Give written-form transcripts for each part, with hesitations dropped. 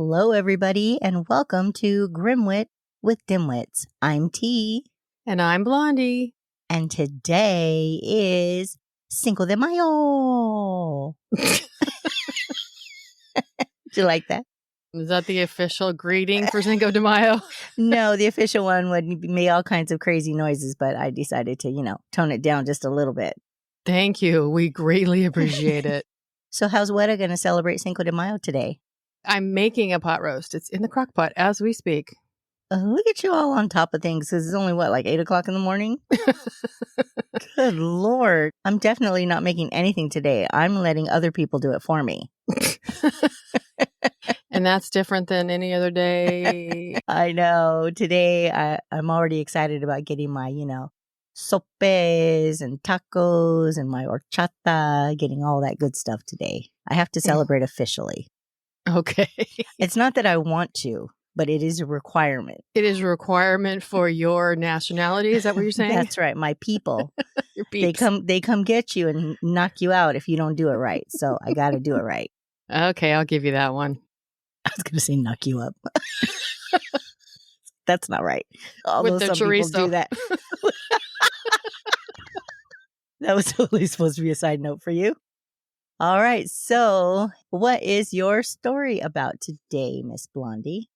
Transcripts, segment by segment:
Hello, everybody, and welcome to Grimwit with Dimwits. I'm T. And I'm Blondie. And today is Cinco de Mayo. Did you like that? Is that the official greeting for Cinco de Mayo? No, the official one would make all kinds of crazy noises, but I decided to, tone it down just a little bit. Thank you. We greatly appreciate it. So how's Weta going to celebrate Cinco de Mayo today? I'm making a pot roast. It's in the crock pot as we speak. Look at you all on top of things because it's only, 8 o'clock in the morning? Good Lord. I'm definitely not making anything today. I'm letting other people do it for me. And that's different than any other day. I know. Today, I'm already excited about getting my, sopes and tacos and my horchata, getting all that good stuff today. I have to celebrate officially. Okay. It's not that I want to, but it is a requirement. It is a requirement for your nationality. Is that what you're saying? That's right. My people. Your peeps. They come get you and knock you out if you don't do it right. So I got to do it right. Okay, I'll give you that one. I was going to say knock you up. That's not right. Although some chorizo. people do that. That was totally supposed to be a side note for you. All right. So what is your story about today, Miss Blondie?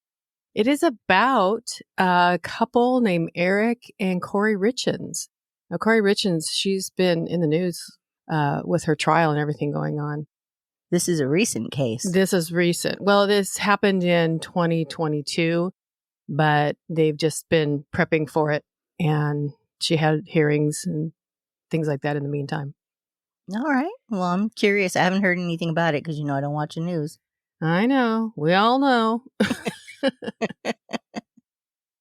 It is about a couple named Eric and Kouri Richins. Now, Kouri Richins, she's been in the news with her trial and everything going on. This is a recent case. This is recent. Well, this happened in 2022, but they've just been prepping for it. And she had hearings and things like that in the meantime. All right. Well, I'm curious. I haven't heard anything about it because, I don't watch the news. I know. We all know.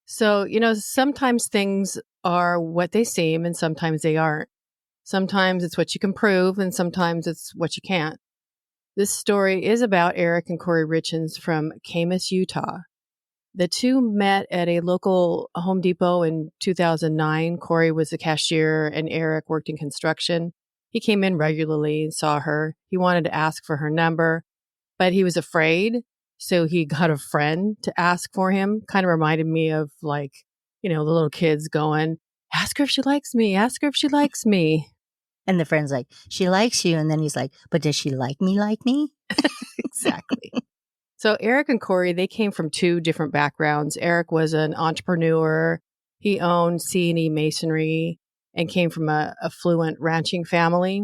So, sometimes things are what they seem and sometimes they aren't. Sometimes it's what you can prove and sometimes it's what you can't. This story is about Eric and Kouri Richins from Camas, Utah. The two met at a local Home Depot in 2009. Kouri was a cashier and Eric worked in construction. He came in regularly and saw her. He wanted to ask for her number, but he was afraid. So he got a friend to ask for him. Kind of reminded me of the little kids going, ask her if she likes me. Ask her if she likes me. And the friend's like, she likes you. And then he's like, but does she like me? Exactly. So Eric and Kouri, they came from two different backgrounds. Eric was an entrepreneur. He owned C&E Masonry and came from a affluent ranching family.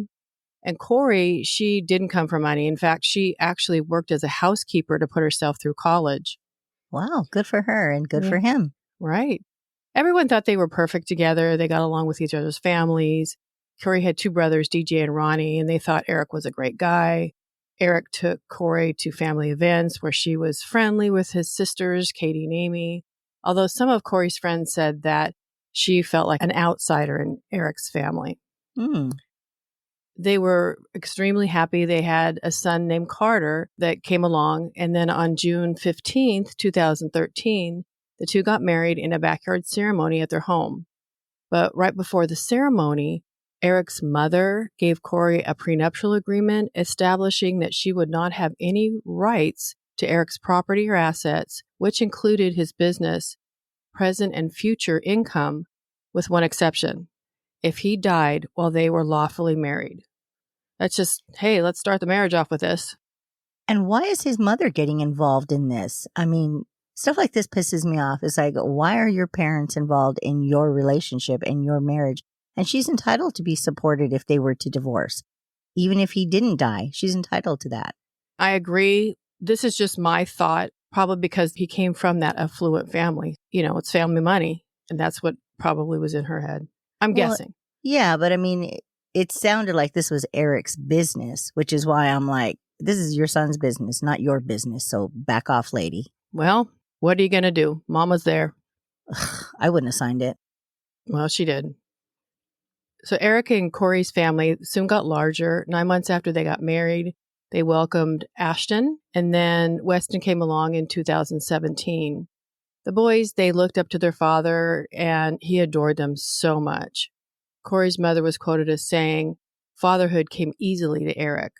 And Kouri, she didn't come from money. In fact, she actually worked as a housekeeper to put herself through college. Wow, good for her and good for him. Right. Everyone thought they were perfect together. They got along with each other's families. Kouri had two brothers, DJ and Ronnie, and they thought Eric was a great guy. Eric took Kouri to family events where she was friendly with his sisters, Katie and Amy, although some of Kouri's friends said that she felt like an outsider in Eric's family. They were extremely happy. They had a son named Carter that came along. And then on June 15th, 2013, the two got married in a backyard ceremony at their home. But right before the ceremony, Eric's mother gave Kouri a prenuptial agreement establishing that she would not have any rights to Eric's property or assets, which included his business, present and future income, with one exception: if he died while they were lawfully married. That's just, hey, let's start the marriage off with this. And why is his mother getting involved in this? I mean, stuff like this pisses me off. It's like, why are your parents involved in your relationship and your marriage? And she's entitled to be supported if they were to divorce. Even if he didn't die, she's entitled to that. I agree. This is just my thought, probably because he came from that affluent family. It's family money. And that's what probably was in her head. I'm guessing. Yeah, but I mean, it sounded like this was Eric's business, which is why I'm like, this is your son's business, not your business. So back off, lady. Well, what are you going to do? Mama's there. I wouldn't have signed it. Well, she did. So Eric and Kouri's family soon got larger. 9 months after they got married, they welcomed Ashton, and then Weston came along in 2017. The boys, they looked up to their father, and he adored them so much. Kouri's mother was quoted as saying, "Fatherhood came easily to Eric."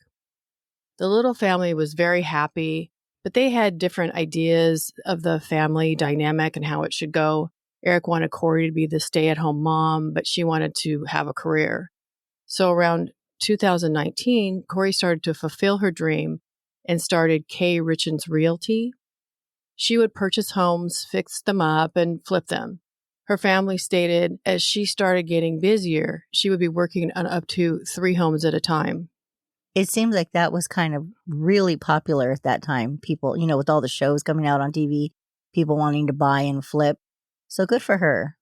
The little family was very happy. But they had different ideas of the family dynamic and how it should go. Eric wanted Kouri to be the stay-at-home mom, but she wanted to have a career. So around 2019, Kouri started to fulfill her dream and started K. Richins Realty. She would purchase homes, fix them up, and flip them. Her family stated as she started getting busier, she would be working on up to 3 homes at a time. It seems like that was kind of really popular at that time. People, with all the shows coming out on TV, people wanting to buy and flip. So good for her.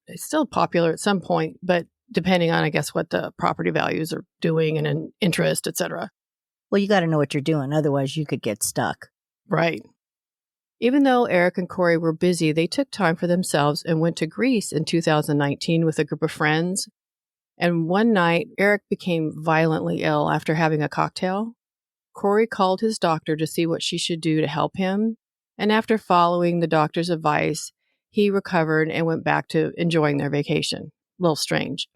It's still popular at some point, but depending on, I guess, what the property values are doing and an interest, etc. Well, you got to know what you're doing. Otherwise, you could get stuck. Right. Even though Eric and Kouri were busy, they took time for themselves and went to Greece in 2019 with a group of friends. And one night, Eric became violently ill after having a cocktail. Kouri called his doctor to see what she should do to help him. And after following the doctor's advice, he recovered and went back to enjoying their vacation. A little strange.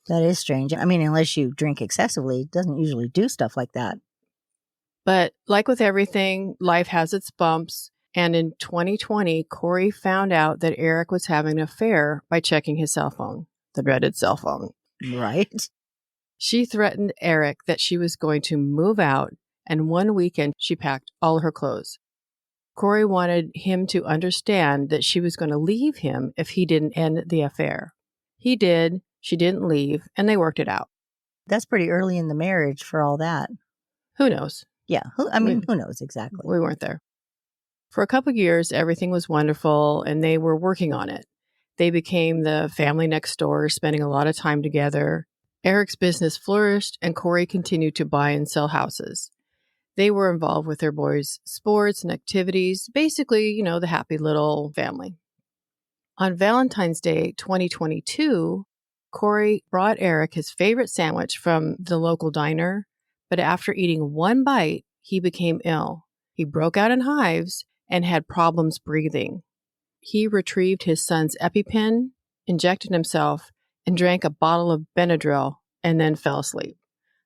That is strange. I mean, unless you drink excessively, it doesn't usually do stuff like that. But like with everything, life has its bumps. And in 2020, Kouri found out that Eric was having an affair by checking his cell phone, the dreaded cell phone. Right. She threatened Eric that she was going to move out, and one weekend she packed all her clothes. Kouri wanted him to understand that she was going to leave him if he didn't end the affair. He did, she didn't leave, and they worked it out. That's pretty early in the marriage for all that. Who knows? Yeah, who knows exactly? We weren't there. For a couple of years, everything was wonderful, and they were working on it. They became the family next door, spending a lot of time together. Eric's business flourished, and Kouri continued to buy and sell houses. They were involved with their boys' sports and activities, basically, the happy little family. On Valentine's Day 2022, Kouri brought Eric his favorite sandwich from the local diner, but after eating one bite, he became ill. He broke out in hives and had problems breathing. He retrieved his son's EpiPen, injected himself, and drank a bottle of Benadryl and then fell asleep.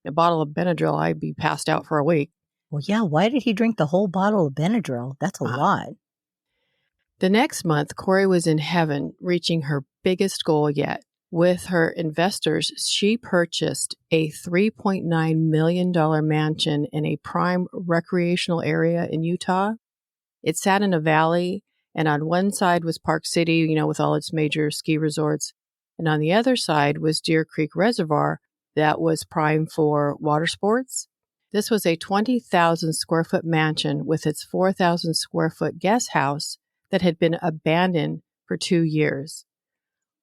A bottle of Benadryl, I'd be passed out for a week. Well, yeah, why did he drink the whole bottle of Benadryl? That's a lot. The next month, Kouri was in heaven, reaching her biggest goal yet. With her investors, she purchased a $3.9 million mansion in a prime recreational area in Utah. It sat in a valley, and on one side was Park City, with all its major ski resorts. And on the other side was Deer Creek Reservoir that was prime for water sports. This was a 20,000 square foot mansion with its 4,000 square foot guest house that had been abandoned for 2 years.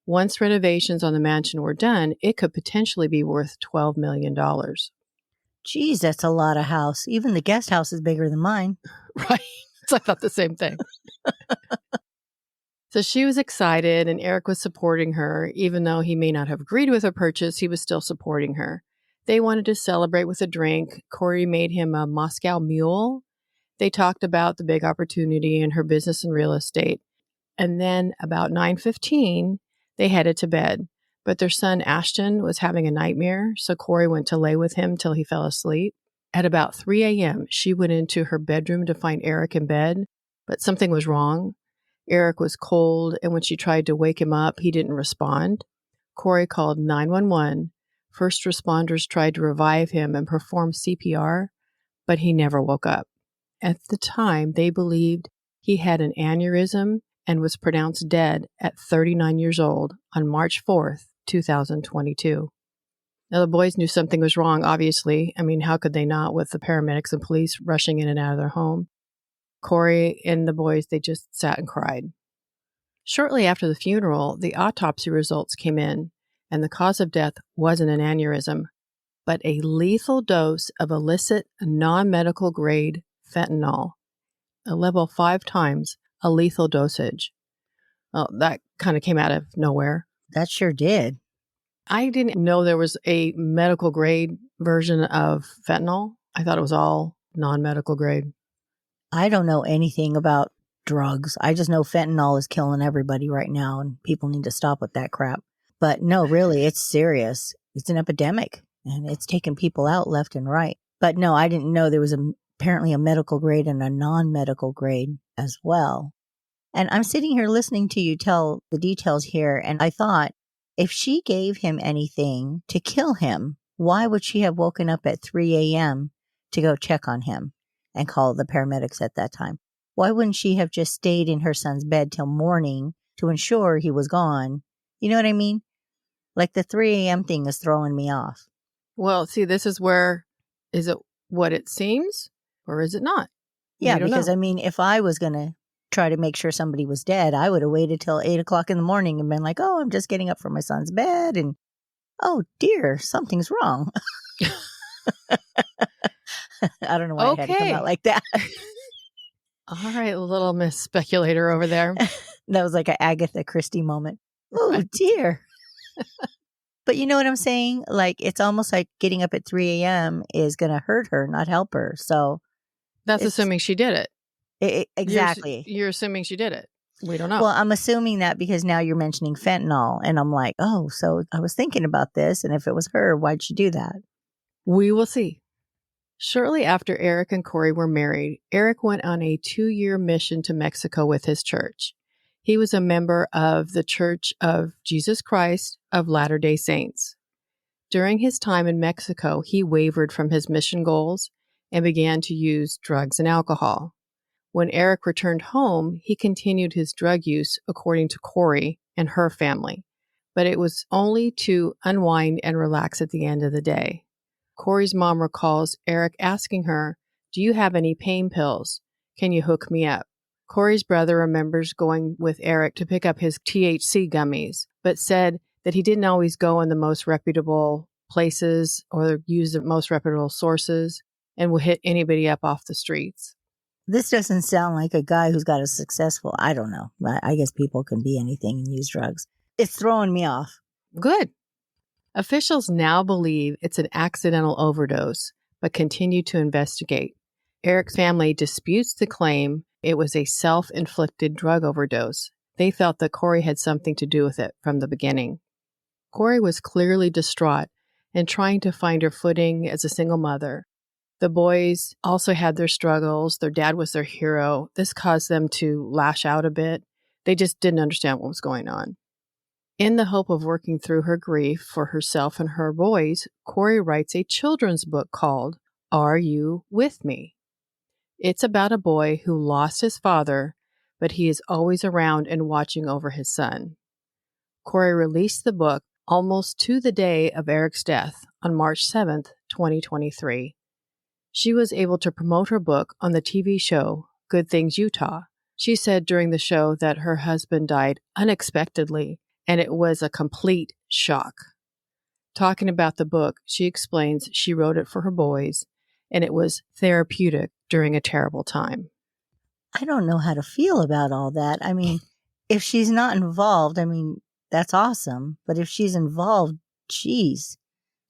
Once renovations on the mansion were done, it could potentially be worth $12 million. Geez, that's a lot of house. Even the guest house is bigger than mine. Right. So I thought the same thing. So she was excited, and Eric was supporting her. Even though he may not have agreed with her purchase, he was still supporting her. They wanted to celebrate with a drink. Kouri made him a Moscow Mule. They talked about the big opportunity in her business and real estate. And then about 9:15, they headed to bed. But their son Ashton was having a nightmare, so Kouri went to lay with him till he fell asleep. At about 3 a.m., she went into her bedroom to find Eric in bed, but something was wrong. Eric was cold, and when she tried to wake him up, he didn't respond. Kouri called 911. First responders tried to revive him and perform CPR, but he never woke up. At the time, they believed he had an aneurysm and was pronounced dead at 39 years old on March 4th, 2022. Now, the boys knew something was wrong, obviously. I mean, how could they not, with the paramedics and police rushing in and out of their home? Kouri and the boys, they just sat and cried. Shortly after the funeral, the autopsy results came in, and the cause of death wasn't an aneurysm, but a lethal dose of illicit, non-medical grade fentanyl, a level 5 times a lethal dosage. Well, that kind of came out of nowhere. That sure did. I didn't know there was a medical grade version of fentanyl. I thought it was all non-medical grade. I don't know anything about drugs. I just know fentanyl is killing everybody right now, and people need to stop with that crap. But no, really, it's serious. It's an epidemic, and it's taking people out left and right. But no, I didn't know there was a apparently a medical grade and a non-medical grade as well. And I'm sitting here listening to you tell the details here, and I thought, if she gave him anything to kill him, why would she have woken up at 3 a.m. to go check on him and call the paramedics at that time? Why wouldn't she have just stayed in her son's bed till morning to ensure he was gone? You know what I mean? Like the 3 a.m. thing is throwing me off. Well, see, this is where, is it what it seems or is it not? Yeah, We don't because know. I mean, if I was going to try to make sure somebody was dead, I would have waited till 8 o'clock in the morning and been like, oh, I'm just getting up from my son's bed. And oh dear, something's wrong. I don't know why it had to come out Okay. like that. All right, little Miss Speculator over there. That was like an Agatha Christie moment. Oh Right. dear. But you know what I'm saying? Like, it's almost like getting up at 3 a.m. is going to hurt her, not help her. So That's it's assuming she did it. exactly. You're assuming she did it. We don't know. Well, I'm assuming that because now you're mentioning fentanyl, and I'm like, oh, so I was thinking about this, and if it was her, why'd she do that? We will see. Shortly after Eric and Kouri were married, Eric went on a 2-year mission to Mexico with his church. He was a member of the Church of Jesus Christ of Latter-day Saints. During his time in Mexico, he wavered from his mission goals and began to use drugs and alcohol. When Eric returned home, he continued his drug use, according to Kouri and her family, but it was only to unwind and relax at the end of the day. Kouri's mom recalls Eric asking her, "Do you have any pain pills? Can you hook me up?" Kouri's brother remembers going with Eric to pick up his THC gummies, but said that he didn't always go in the most reputable places or use the most reputable sources and would hit anybody up off the streets. This doesn't sound like a guy who's got a successful, I don't know. I guess people can be anything and use drugs. It's throwing me off. Good. Officials now believe it's an accidental overdose, but continue to investigate. Eric's family disputes the claim it was a self-inflicted drug overdose. They felt that Kouri had something to do with it from the beginning. Kouri was clearly distraught and trying to find her footing as a single mother. The boys also had their struggles. Their dad was their hero. This caused them to lash out a bit. They just didn't understand what was going on. In the hope of working through her grief for herself and her boys, Kouri writes a children's book called Are You With Me? It's about a boy who lost his father, but he is always around and watching over his son. Kouri released the book almost to the day of Eric's death on March 7th, 2023. She was able to promote her book on the TV show Good Things Utah. She said during the show that her husband died unexpectedly, and it was a complete shock. Talking about the book, she explains she wrote it for her boys, and it was therapeutic during a terrible time. I don't know how to feel about all that. I mean, if she's not involved, I mean, that's awesome. But if she's involved, geez,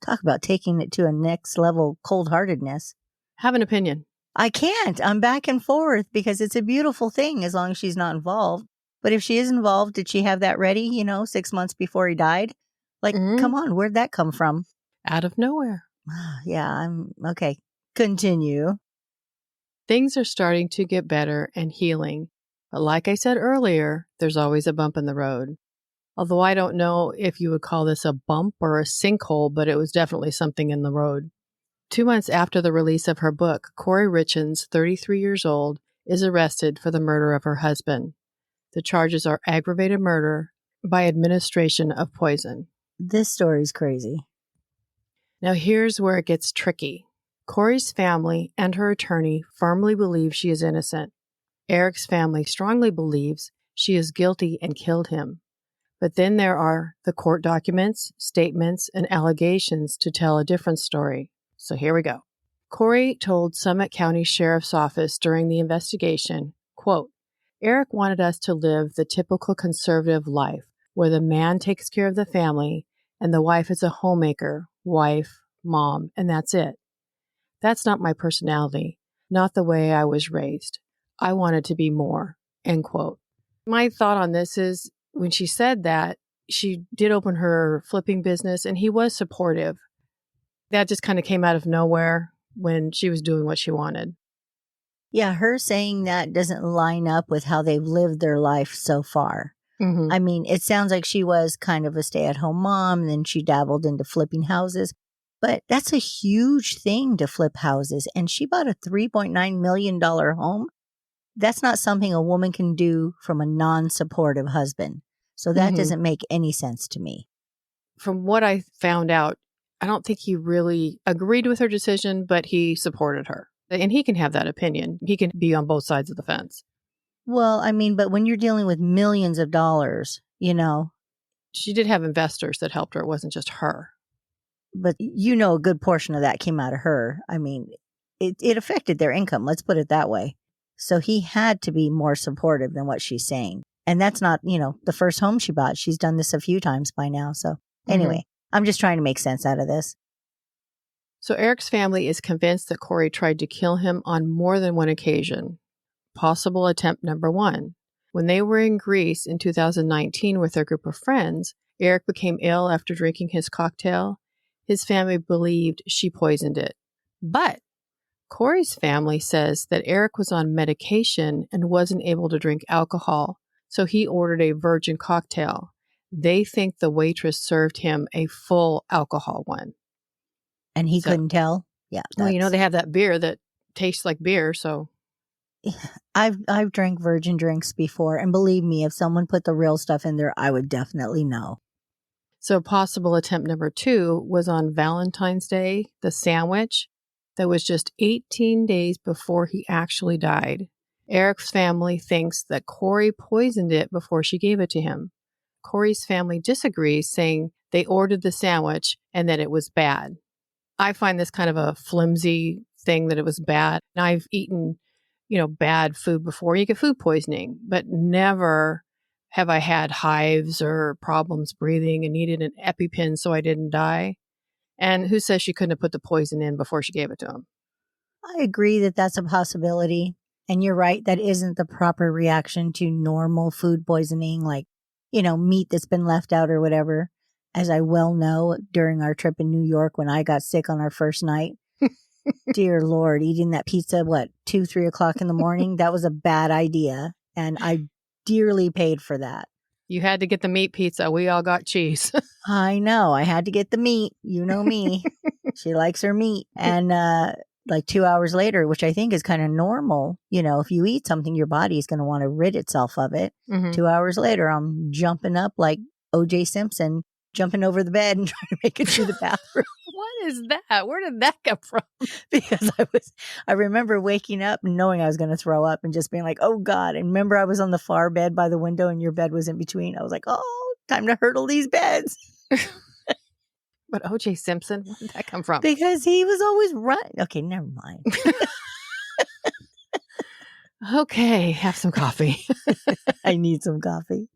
talk about taking it to a next level cold-heartedness. Have an opinion. I can't. I'm back and forth because it's a beautiful thing as long as she's not involved. But if she is involved, did she have that ready, 6 months before he died? Like, come on, where'd that come from? Out of nowhere. Yeah, I'm okay. Continue. Things are starting to get better and healing. But like I said earlier, there's always a bump in the road. Although I don't know if you would call this a bump or a sinkhole, but it was definitely something in the road. 2 months after the release of her book, Kouri Richins, 33 years old, is arrested for the murder of her husband. The charges are aggravated murder by administration of poison. This story's crazy. Now here's where it gets tricky. Kouri's family and her attorney firmly believe she is innocent. Eric's family strongly believes she is guilty and killed him. But then there are the court documents, statements, and allegations to tell a different story. So here we go. Kouri told Summit County Sheriff's Office during the investigation, quote, Eric wanted us to live the typical conservative life where the man takes care of the family and the wife is a homemaker, wife, mom, and that's it. That's not my personality, not the way I was raised. I wanted to be more, end quote. My thought on this is when she said that, she did open her flipping business and he was supportive. That just kind of came out of nowhere when she was doing what she wanted. Yeah, her saying that doesn't line up with how they've lived their life so far. Mm-hmm. I mean, it sounds like she was kind of a stay-at-home mom, and then she dabbled into flipping houses. But that's a huge thing to flip houses. And she bought a $3.9 million home. That's not something a woman can do from a non-supportive husband. So that Mm-hmm. doesn't make any sense to me. From what I found out, I don't think he really agreed with her decision, but he supported her. And he can have that opinion. He can be on both sides of the fence. Well, I mean, but when you're dealing with millions of dollars, She did have investors that helped her. It wasn't just her. but a good portion of that came out of her. I mean, it affected their income. Let's put it that way. So he had to be more supportive than what she's saying. And that's not, the first home she bought. She's done this a few times by now. So anyway, I'm just trying to make sense out of this. So Eric's family is convinced that Kouri tried to kill him on more than one occasion. Possible attempt number 1. When they were in Greece in 2019 with their group of friends, Eric became ill after drinking his cocktail. His family believed she poisoned it. But Kouri's family says that Eric was on medication and wasn't able to drink alcohol, so he ordered a virgin cocktail. They think the waitress served him a full alcohol one. And he couldn't tell? Yeah. Well, they have that beer that tastes like beer, so. I've drank virgin drinks before, and believe me, if someone put the real stuff in there, I would definitely know. So possible attempt number 2 was on Valentine's Day, the sandwich that was just 18 days before he actually died. Eric's family thinks that Kouri poisoned it before she gave it to him. Kouri's family disagrees, saying they ordered the sandwich and that it was bad. I find this kind of a flimsy thing that it was bad. And I've eaten, bad food before. You get food poisoning, but never have I had hives or problems breathing and needed an EpiPen so I didn't die. And who says she couldn't have put the poison in before she gave it to him? I agree that that's a possibility. And you're right, that isn't the proper reaction to normal food poisoning, like, meat that's been left out or whatever. As I well know, during our trip in New York when I got sick on our first night, dear Lord, eating that pizza, 2, 3 o'clock in the morning, that was a bad idea. And I dearly paid for that. You had to get the meat pizza. We all got cheese. I know. I had to get the meat. You know me. She likes her meat. And 2 hours later, which I think is kind of normal, if you eat something, your body is going to want to rid itself of it. Mm-hmm. 2 hours later, I'm jumping up like O.J. Simpson, jumping over the bed and trying to make it to the bathroom. What is that? Where did that come from? Because I remember waking up and knowing I was going to throw up and just being like, oh God. And remember I was on the far bed by the window and your bed was in between. I was like, oh, time to hurdle these beds. But O.J. Simpson, where did that come from? Because he was always right. Okay, never mind. Okay, have some coffee. I need some coffee.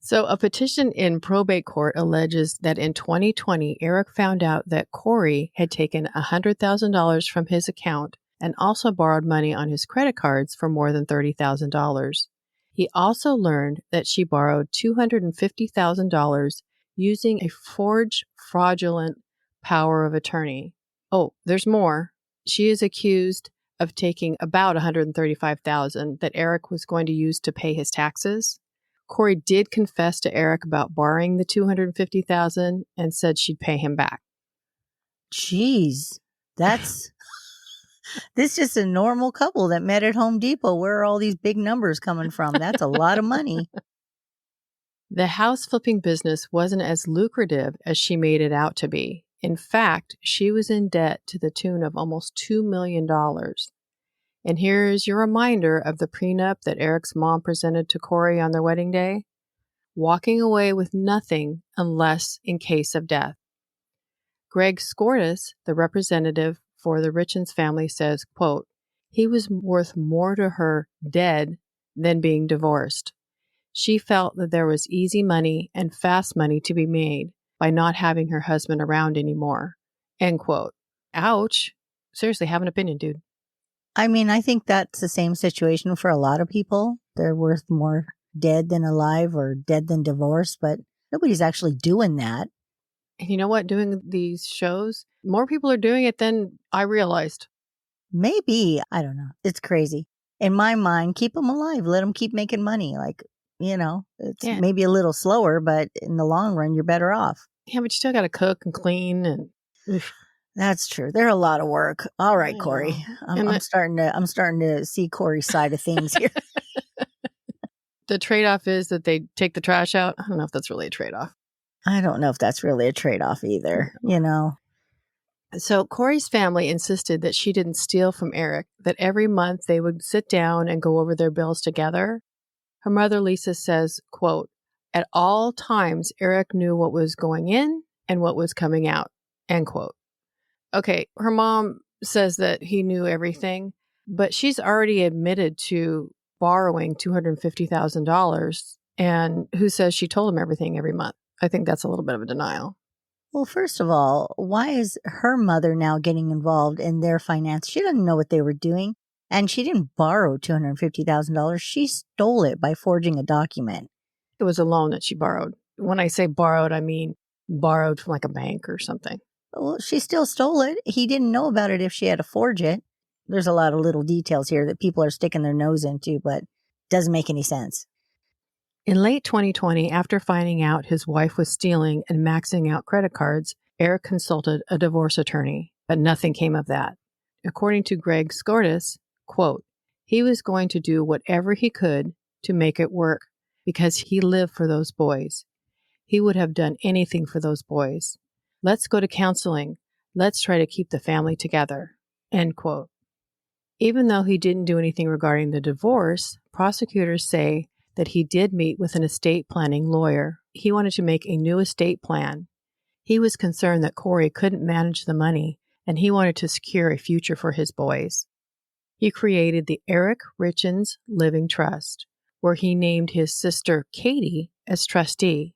So a petition in probate court alleges that in 2020, Eric found out that Kouri had taken $100,000 from his account and also borrowed money on his credit cards for more than $30,000. He also learned that she borrowed $250,000 using a forged fraudulent power of attorney. Oh, there's more. She is accused of taking about $135,000 that Eric was going to use to pay his taxes. Kouri did confess to Eric about borrowing the $250,000 and said she'd pay him back. Jeez, this is just a normal couple that met at Home Depot. Where are all these big numbers coming from? That's a lot of money. The house flipping business wasn't as lucrative as she made it out to be. In fact, she was in debt to the tune of almost $2 million. And here's your reminder of the prenup that Eric's mom presented to Kouri on their wedding day. Walking away with nothing unless in case of death. Greg Skordas, the representative for the Richins family, says, quote, he was worth more to her dead than being divorced. She felt that there was easy money and fast money to be made by not having her husband around anymore. End quote. Ouch. Seriously, have an opinion, dude. I mean, I think that's the same situation for a lot of people. They're worth more dead than alive or dead than divorced, but nobody's actually doing that. And you know what? Doing these shows, more people are doing it than I realized. Maybe. I don't know. It's crazy. In my mind, keep them alive. Let them keep making money. It's Yeah. maybe a little slower, but in the long run, you're better off. Yeah, but you still got to cook and clean and. That's true. They're a lot of work. All right, I Kouri. know. I'm starting to see Kouri's side of things here. The trade-off is that they take the trash out. I don't know if that's really a trade-off. I don't know if that's really a trade-off either, So Kouri's family insisted that she didn't steal from Eric, that every month they would sit down and go over their bills together. Her mother, Lisa, says, quote, "At all times, Eric knew what was going in and what was coming out," end quote. Okay, her mom says that he knew everything, but she's already admitted to borrowing $250,000. And who says she told him everything every month? I think that's a little bit of a denial. Well, first of all, why is her mother now getting involved in their finance? She doesn't know what they were doing. And she didn't borrow $250,000. She stole it by forging a document. It was a loan that she borrowed. When I say borrowed, I mean borrowed from like a bank or something. Well, she still stole it. He didn't know about it if she had to forge it. There's a lot of little details here that people are sticking their nose into, but doesn't make any sense. In late 2020, after finding out his wife was stealing and maxing out credit cards, Eric consulted a divorce attorney, but nothing came of that. According to Greg Skordas, quote, "He was going to do whatever he could to make it work because he lived for those boys. He would have done anything for those boys. Let's go to counseling. Let's try to keep the family together," end quote. Even though he didn't do anything regarding the divorce, prosecutors say that he did meet with an estate planning lawyer. He wanted to make a new estate plan. He was concerned that Kouri couldn't manage the money, and he wanted to secure a future for his boys. He created the Eric Richins Living Trust, where he named his sister Katie as trustee.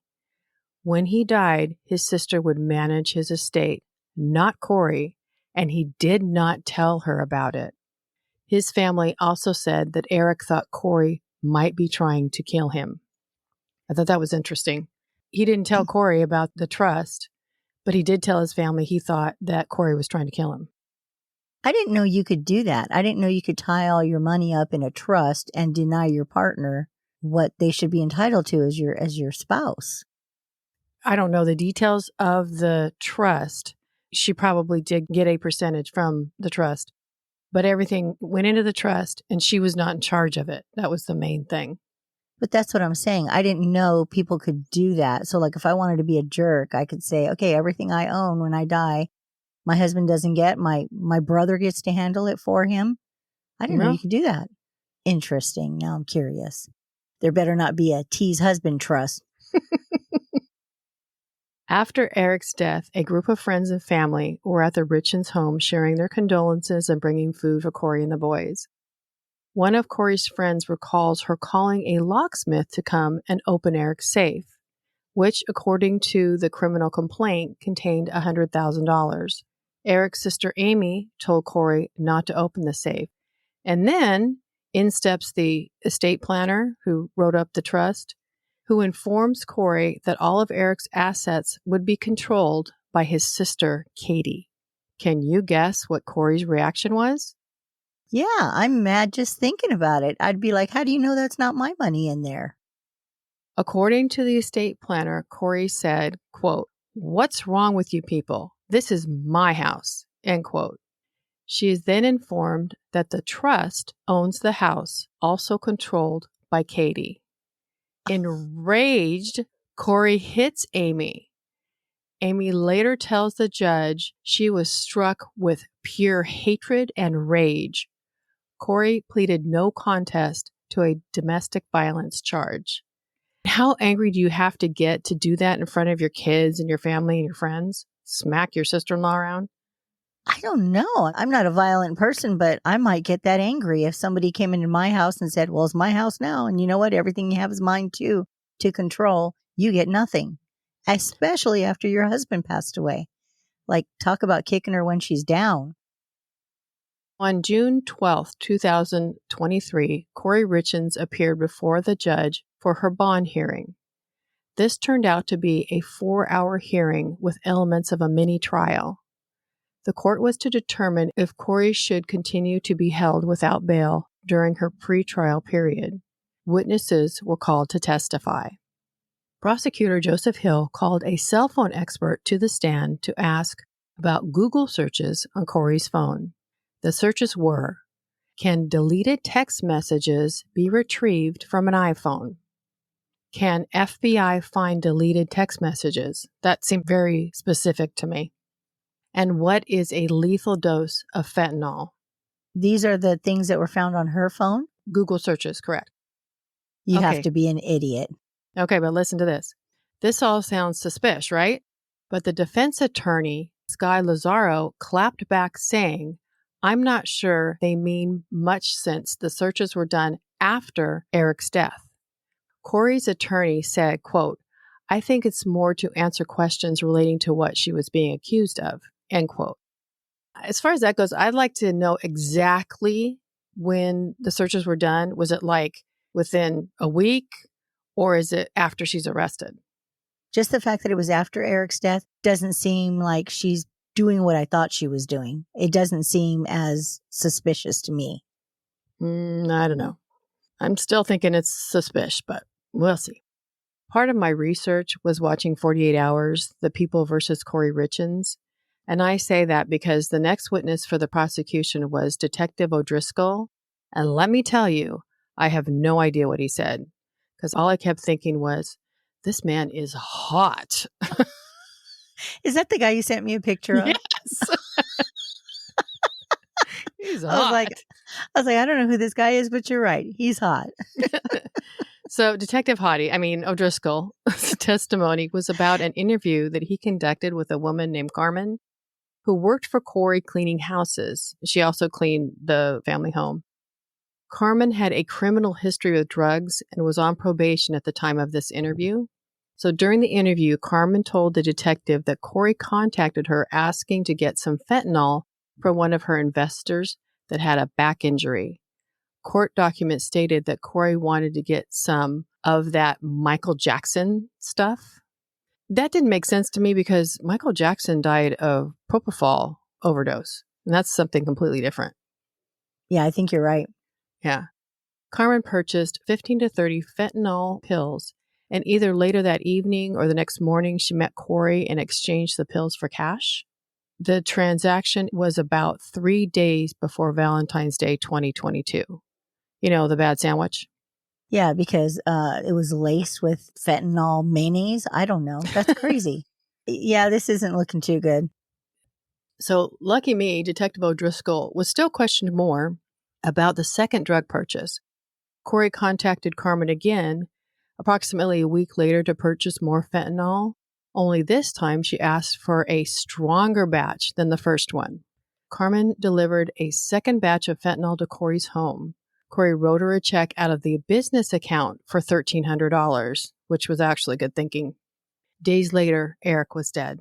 When he died, his sister would manage his estate, not Kouri, and he did not tell her about it. His family also said that Eric thought Kouri might be trying to kill him. I thought that was interesting. He didn't tell Kouri about the trust, but he did tell his family he thought that Kouri was trying to kill him. I didn't know you could do that. I didn't know you could tie all your money up in a trust and deny your partner what they should be entitled to as your spouse. I don't know the details of the trust. She probably did get a percentage from the trust, but everything went into the trust and she was not in charge of it. That was the main thing. But that's what I'm saying. I didn't know people could do that. So like if I wanted to be a jerk, I could say, okay, everything I own when I die, my husband doesn't get, my brother gets to handle it for him. I didn't know you could do that. Interesting. Now I'm curious. There better not be a tease husband trust. After Eric's death, a group of friends and family were at the Richins' home sharing their condolences and bringing food for Kouri and the boys. One of Kouri's friends recalls her calling a locksmith to come and open Eric's safe, which, according to the criminal complaint, contained $100,000. Eric's sister Amy told Kouri not to open the safe. And then in steps the estate planner who wrote up the trust, who informs Kouri that all of Eric's assets would be controlled by his sister, Katie. Can you guess what Kouri's reaction was? Yeah, I'm mad just thinking about it. I'd be like, how do you know that's not my money in there? According to the estate planner, Kouri said, quote, "What's wrong with you people? This is my house," end quote. She is then informed that the trust owns the house, also controlled by Katie. Enraged, Kouri hits Amy. Amy later tells the judge she was struck with pure hatred and rage. Kouri pleaded no contest to a domestic violence charge. How angry do you have to get to do that in front of your kids and your family and your friends? Smack your sister-in-law around? I don't know. I'm not a violent person, but I might get that angry if somebody came into my house and said, well, it's my house now. And you know what? Everything you have is mine too, to control. You get nothing, especially after your husband passed away. Like, talk about kicking her when she's down. On June 12, 2023, Kouri Richins appeared before the judge for her bond hearing. This turned out to be a 4-hour hearing with elements of a mini trial. The court was to determine if Kouri should continue to be held without bail during her pretrial period. Witnesses were called to testify. Prosecutor Joseph Hill called a cell phone expert to the stand to ask about Google searches on Kouri's phone. The searches were: can deleted text messages be retrieved from an iPhone? Can FBI find deleted text messages? That seemed very specific to me. And what is a lethal dose of fentanyl? These are the things that were found on her phone? Google searches, correct. You Okay. have to be an idiot. Okay, but listen to this. This all sounds suspicious, right? But the defense attorney, Sky Lazaro, clapped back saying, I'm not sure they mean much since the searches were done after Eric's death. Kouri's attorney said, quote, I think it's more to answer questions relating to what she was being accused of, end quote. As far as that goes, I'd like to know exactly when the searches were done. Was it like within a week, or is it after she's arrested? Just the fact that it was after Eric's death doesn't seem like she's doing what I thought she was doing. It doesn't seem as suspicious to me. I don't know. I'm still thinking it's suspicious, but we'll see. Part of my research was watching 48 Hours, The People versus Kouri Richins. And I say that because the next witness for the prosecution was Detective O'Driscoll. And let me tell you, I have no idea what he said, because all I kept thinking was, this man is hot. Is that the guy you sent me a picture of? Yes. He's hot. I was like, I don't know who this guy is, but you're right. He's hot. So Detective O'Driscoll's testimony was about an interview that he conducted with a woman named Carmen, who worked for Kouri cleaning houses. She also cleaned the family home. Carmen had a criminal history with drugs and was on probation at the time of this interview. So during the interview, Carmen told the detective that Kouri contacted her asking to get some fentanyl from one of her investors that had a back injury. Court documents stated that Kouri wanted to get some of that Michael Jackson stuff. That didn't make sense to me because Michael Jackson died of propofol overdose, and that's something completely different. Yeah, I think you're right. Yeah. Carmen purchased 15 to 30 fentanyl pills, and either later that evening or the next morning, she met Kouri and exchanged the pills for cash. The transaction was about 3 days before Valentine's Day 2022. You know, the bad sandwich? Yeah, because it was laced with fentanyl mayonnaise. I don't know. That's crazy. Yeah, this isn't looking too good. So lucky me, Detective O'Driscoll was still questioned more about the second drug purchase. Kouri contacted Carmen again approximately a week later to purchase more fentanyl, only this time she asked for a stronger batch than the first one. Carmen delivered a second batch of fentanyl to Kouri's home. Kouri wrote her a check out of the business account for $1,300, which was actually good thinking. Days later, Eric was dead.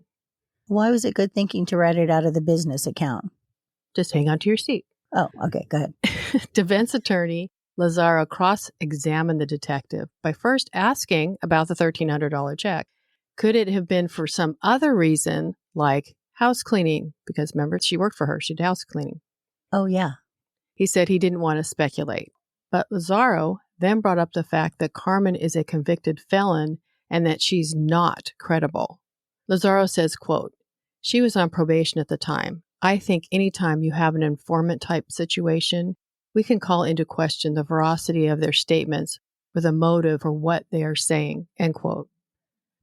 Why was it good thinking to write it out of the business account? Just hang on to your seat. Oh, okay, go ahead. Defense attorney Lazaro cross-examined the detective by first asking about the $1,300 check. Could it have been for some other reason, like house cleaning? Because remember, she worked for her. She did house cleaning. Oh, yeah. He said he didn't want to speculate. But Lazaro then brought up the fact that Carmen is a convicted felon and that she's not credible. Lazaro says, quote, she was on probation at the time. I think anytime you have an informant type situation, we can call into question the veracity of their statements with a motive for what they are saying, end quote.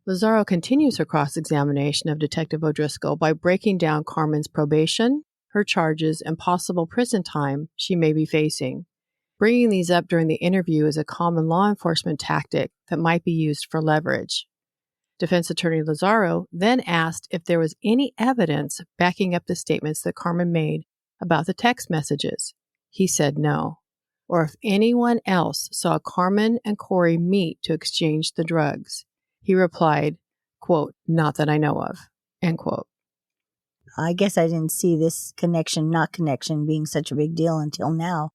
Lazaro continues her cross-examination of Detective O'Driscoll by breaking down Carmen's probation, her charges, and possible prison time she may be facing. Bringing these up during the interview is a common law enforcement tactic that might be used for leverage. Defense attorney Lazaro then asked if there was any evidence backing up the statements that Carmen made about the text messages. He said no. Or if anyone else saw Carmen and Kouri meet to exchange the drugs. He replied, quote, not that I know of, end quote. I guess I didn't see this not connection being such a big deal until now.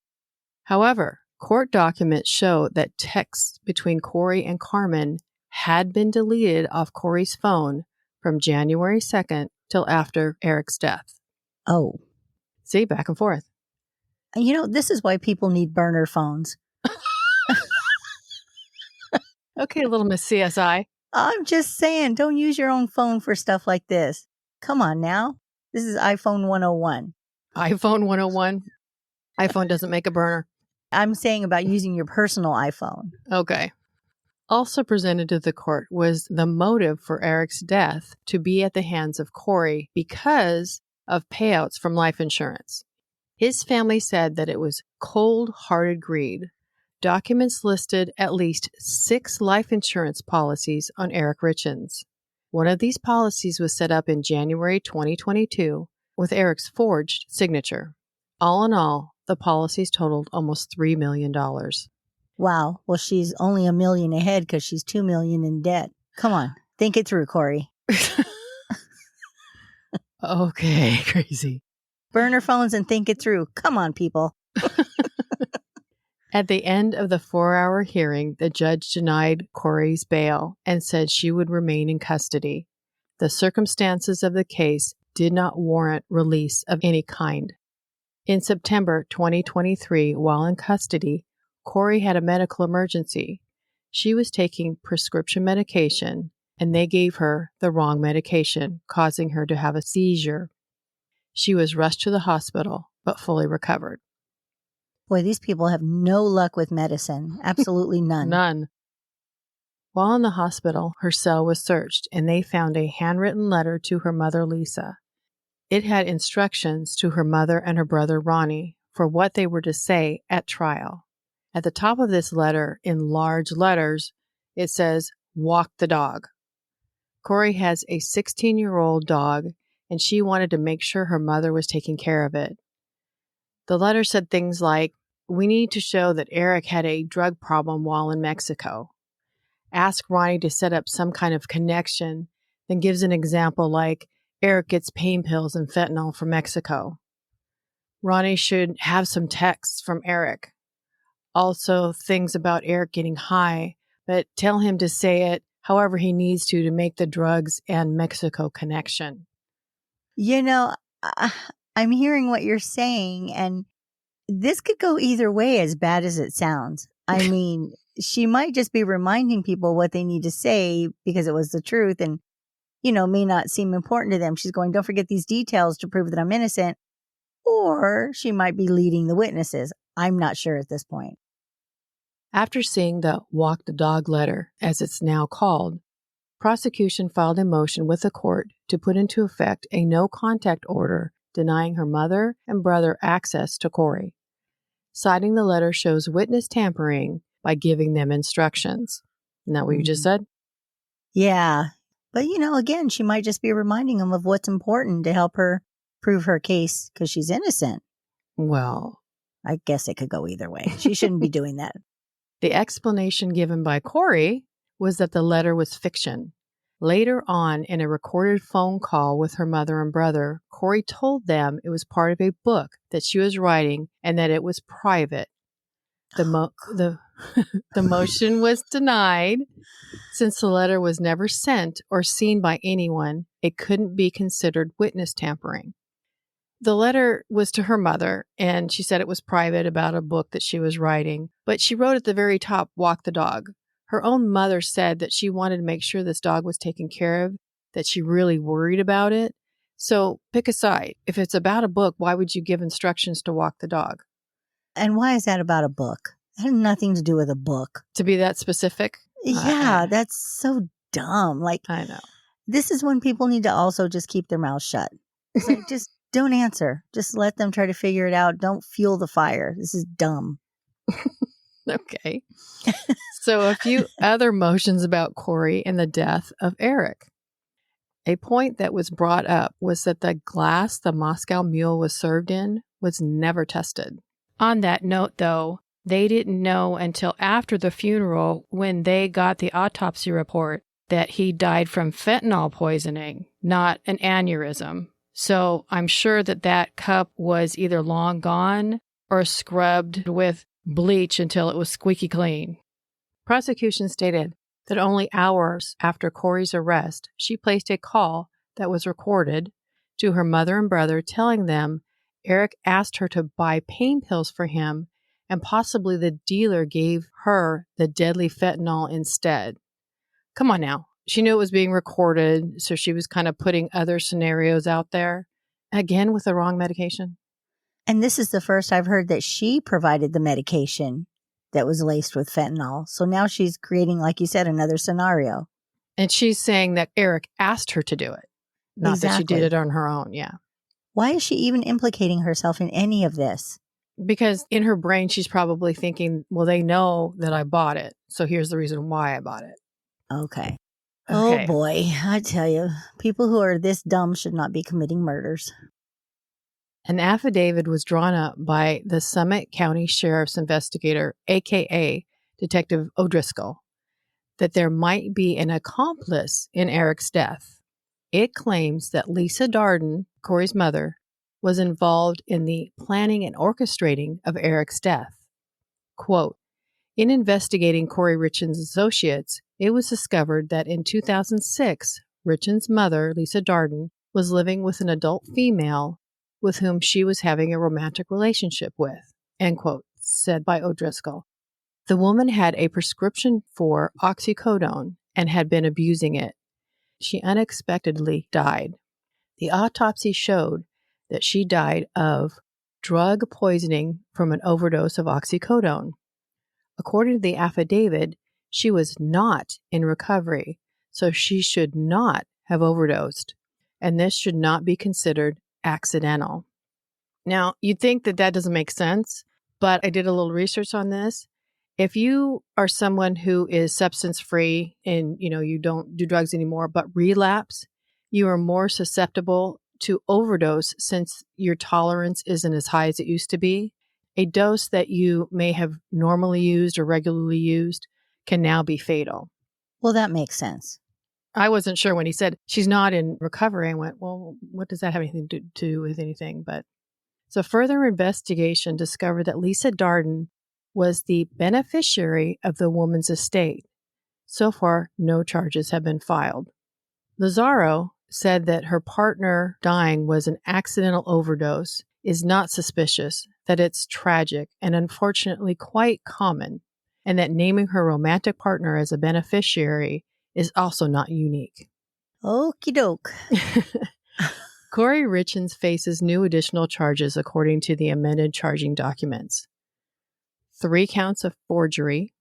However, court documents show that texts between Kouri and Carmen had been deleted off Kouri's phone from January 2nd till after Eric's death. Oh. See, back and forth. You know, this is why people need burner phones. Okay, little Miss CSI. I'm just saying, don't use your own phone for stuff like this. Come on now. This is iPhone 101. iPhone 101. iPhone doesn't make a burner. I'm saying about using your personal iPhone. Okay. Also presented to the court was the motive for Eric's death to be at the hands of Kouri because of payouts from life insurance. His family said that it was cold-hearted greed. Documents listed at least 6 life insurance policies on Eric Richins. One of these policies was set up in January 2022 with Eric's forged signature. All in all, the policies totaled almost $3 million. Wow. Well, she's only $1 million ahead because she's $2 million in debt. Come on. Think it through, Kouri. Okay, crazy. Burner phones and think it through. Come on, people. At the end of the 4-hour hearing, the judge denied Kouri's bail and said she would remain in custody. The circumstances of the case did not warrant release of any kind. In September 2023, while in custody, Kouri had a medical emergency. She was taking prescription medication, and they gave her the wrong medication, causing her to have a seizure. She was rushed to the hospital, but fully recovered. Boy, these people have no luck with medicine. Absolutely none. None. While in the hospital, her cell was searched, and they found a handwritten letter to her mother, Lisa. It had instructions to her mother and her brother, Ronnie, for what they were to say at trial. At the top of this letter, in large letters, it says, "Walk the dog." Kouri has a 16-year-old dog, and she wanted to make sure her mother was taking care of it. The letter said things like, "We need to show that Eric had a drug problem while in Mexico. Ask Ronnie to set up some kind of connection," then gives an example like, "Eric gets pain pills and fentanyl from Mexico. Ronnie should have some texts from Eric. Also, things about Eric getting high, but tell him to say it however he needs to make the drugs and Mexico connection." You know, I'm hearing what you're saying, and this could go either way, as bad as it sounds. I mean, she might just be reminding people what they need to say because it was the truth and, you know, may not seem important to them. She's going, don't forget these details to prove that I'm innocent. Or she might be leading the witnesses. I'm not sure at this point. After seeing the walk the dog letter, as it's now called, prosecution filed a motion with the court to put into effect a no-contact order denying her mother and brother access to Kouri. Citing the letter shows witness tampering by giving them instructions. Isn't that what you just said? Yeah. But, you know, again, she might just be reminding them of what's important to help her prove her case because she's innocent. Well, I guess it could go either way. She shouldn't be doing that. The explanation given by Kouri was that the letter was fiction. Later on, in a recorded phone call with her mother and brother, Kouri told them it was part of a book that she was writing and that it was private. The motion was denied. Since the letter was never sent or seen by anyone, it couldn't be considered witness tampering. The letter was to her mother, and she said it was private about a book that she was writing, but she wrote at the very top, "Walk the dog." Her own mother said that she wanted to make sure this dog was taken care of, that she really worried about it. So pick a side. If it's about a book, why would you give instructions to walk the dog? And why is that about a book? It had nothing to do with a book. To be that specific? Yeah, that's so dumb. Like, I know. This is when people need to also just keep their mouths shut. It's like, just don't answer. Just let them try to figure it out. Don't fuel the fire. This is dumb. Okay. So a few other motions about Kouri and the death of Eric. A point that was brought up was that the glass the Moscow Mule was served in was never tested. On that note, though, they didn't know until after the funeral, when they got the autopsy report, that he died from fentanyl poisoning, not an aneurysm. So I'm sure that cup was either long gone or scrubbed with bleach until it was squeaky clean. Prosecution stated that only hours after Kouri's arrest, she placed a call that was recorded to her mother and brother, telling them Eric asked her to buy pain pills for him, and possibly the dealer gave her the deadly fentanyl instead. Come on now. She knew it was being recorded, so she was kind of putting other scenarios out there, again with the wrong medication. And this is the first I've heard that she provided the medication that was laced with fentanyl. So now she's creating, like you said, another scenario. And she's saying that Eric asked her to do it, not that she did it on her own. Yeah. Why is she even implicating herself in any of this? Because in her brain, she's probably thinking, well, they know that I bought it, so here's the reason why I bought it. Okay. Oh boy, I tell you, people who are this dumb should not be committing murders. An affidavit was drawn up by the Summit County Sheriff's investigator, a.k.a. Detective O'Driscoll, that there might be an accomplice in Eric's death. It claims that Lisa Darden, Kouri's mother, was involved in the planning and orchestrating of Eric's death. Quote, in investigating Kouri Richins' associates, it was discovered that in 2006, Richins' mother, Lisa Darden, was living with an adult female with whom she was having a romantic relationship with, end quote, said by O'Driscoll. The woman had a prescription for oxycodone and had been abusing it. She unexpectedly died. The autopsy showed that she died of drug poisoning from an overdose of oxycodone. According to the affidavit, she was not in recovery, so she should not have overdosed, and this should not be considered accidental. Now, you'd think that that doesn't make sense, but I did a little research on this. If you are someone who is substance-free and, you don't do drugs anymore, but relapse, you are more susceptible to overdose since your tolerance isn't as high as it used to be. A dose that you may have normally used or regularly used can now be fatal. Well, that makes sense. I wasn't sure when he said she's not in recovery. I went, well, what does that have anything to do with anything? But so further investigation discovered that Lisa Darden was the beneficiary of the woman's estate. So far, no charges have been filed. Lazaro said that her partner dying was an accidental overdose is not suspicious, that it's tragic and unfortunately quite common, and that naming her romantic partner as a beneficiary is also not unique. Okie doke. Kouri Richins faces new additional charges according to the amended charging documents. 3 counts of forgery,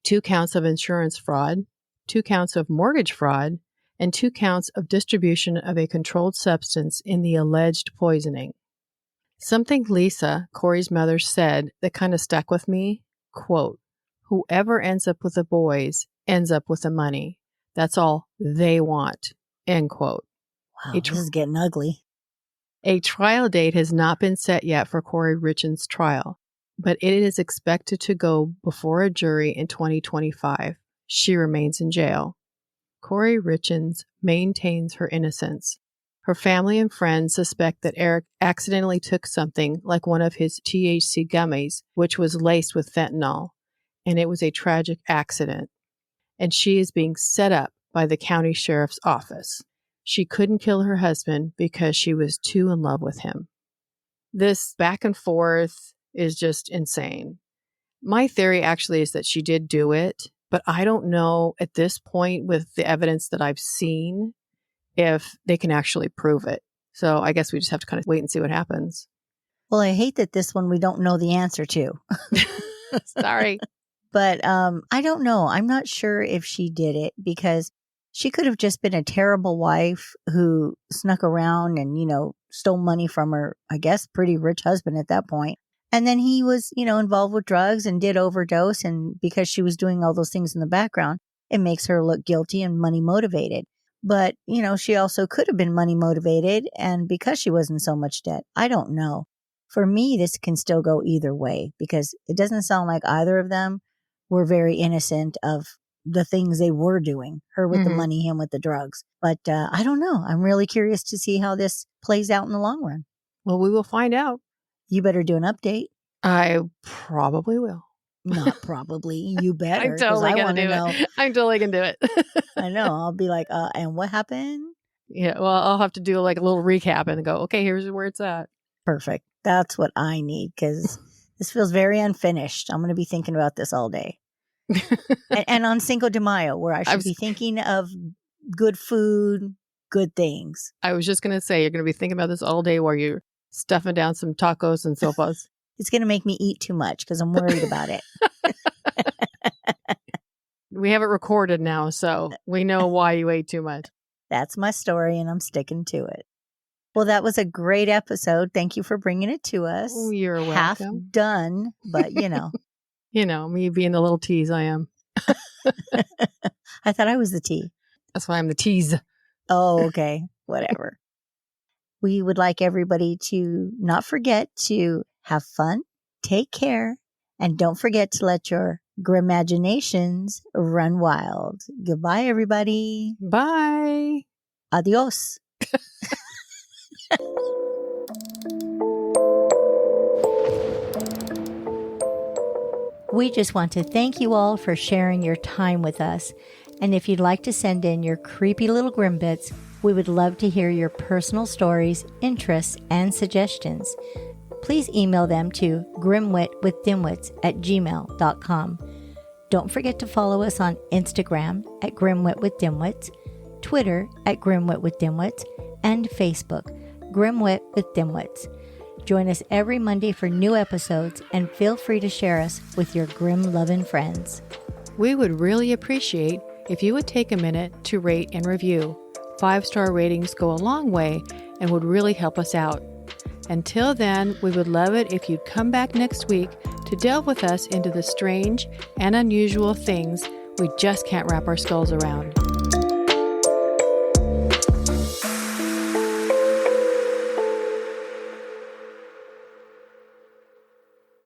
2 counts of insurance fraud, 2 counts of mortgage fraud, and 2 counts of distribution of a controlled substance in the alleged poisoning. Something Lisa, Kouri's mother, said that kind of stuck with me, quote, whoever ends up with the boys ends up with the money. That's all they want, end quote. Wow, this is getting ugly. A trial date has not been set yet for Kouri Richins' trial, but it is expected to go before a jury in 2025. She remains in jail. Kouri Richins maintains her innocence. Her family and friends suspect that Eric accidentally took something like one of his THC gummies, which was laced with fentanyl, and it was a tragic accident. And she is being set up by the county sheriff's office. She couldn't kill her husband because she was too in love with him. This back and forth is just insane. My theory actually is that she did do it, but I don't know at this point with the evidence that I've seen if they can actually prove it. So I guess we just have to kind of wait and see what happens. Well, I hate that this one we don't know the answer to. Sorry. But I don't know. I'm not sure if she did it because she could have just been a terrible wife who snuck around and, stole money from her, I guess, pretty rich husband at that point. And then he was, involved with drugs and did overdose. And because she was doing all those things in the background, it makes her look guilty and money motivated. But, she also could have been money motivated. And because she was in so much debt, I don't know. For me, this can still go either way because it doesn't sound like either of them were very innocent of the things they were doing, her with the money, him with the drugs. But I don't know. I'm really curious to see how this plays out in the long run. Well, we will find out. You better do an update. I probably will. Not probably. You better. I'm totally going to do it. I'm totally going to do it. I know. I'll be like, and what happened? Yeah, well, I'll have to do like a little recap and go, okay, here's where it's at. Perfect. That's what I need because this feels very unfinished. I'm going to be thinking about this all day. and on Cinco de Mayo, where I should be thinking of good food, good things. I was just going to say, you're going to be thinking about this all day while you're stuffing down some tacos and sopas. It's going to make me eat too much because I'm worried about it. We have it recorded now, so we know why you ate too much. That's my story, and I'm sticking to it. Well, that was a great episode. Thank you for bringing it to us. Oh, you're welcome. Half done, but you know. You know, me being the little tease I am. I thought I was the tea. That's why I'm the tease. Oh, okay. Whatever. We would like everybody to not forget to have fun, take care, and don't forget to let your grimaginations run wild. Goodbye, everybody. Bye. Adios. We just want to thank you all for sharing your time with us. And if you'd like to send in your creepy little grim bits, we would love to hear your personal stories, interests, and suggestions. Please email them to grimwitwithdimwits@gmail.com. Don't forget to follow us on Instagram at grimwitwithdimwits, Twitter at grimwitwithdimwits, and Facebook, Grimwit with Dimwits. Join us every Monday for new episodes and feel free to share us with your grim-loving friends. We would really appreciate if you would take a minute to rate and review. 5-star ratings go a long way and would really help us out. Until then, we would love it if you'd come back next week to delve with us into the strange and unusual things we just can't wrap our skulls around.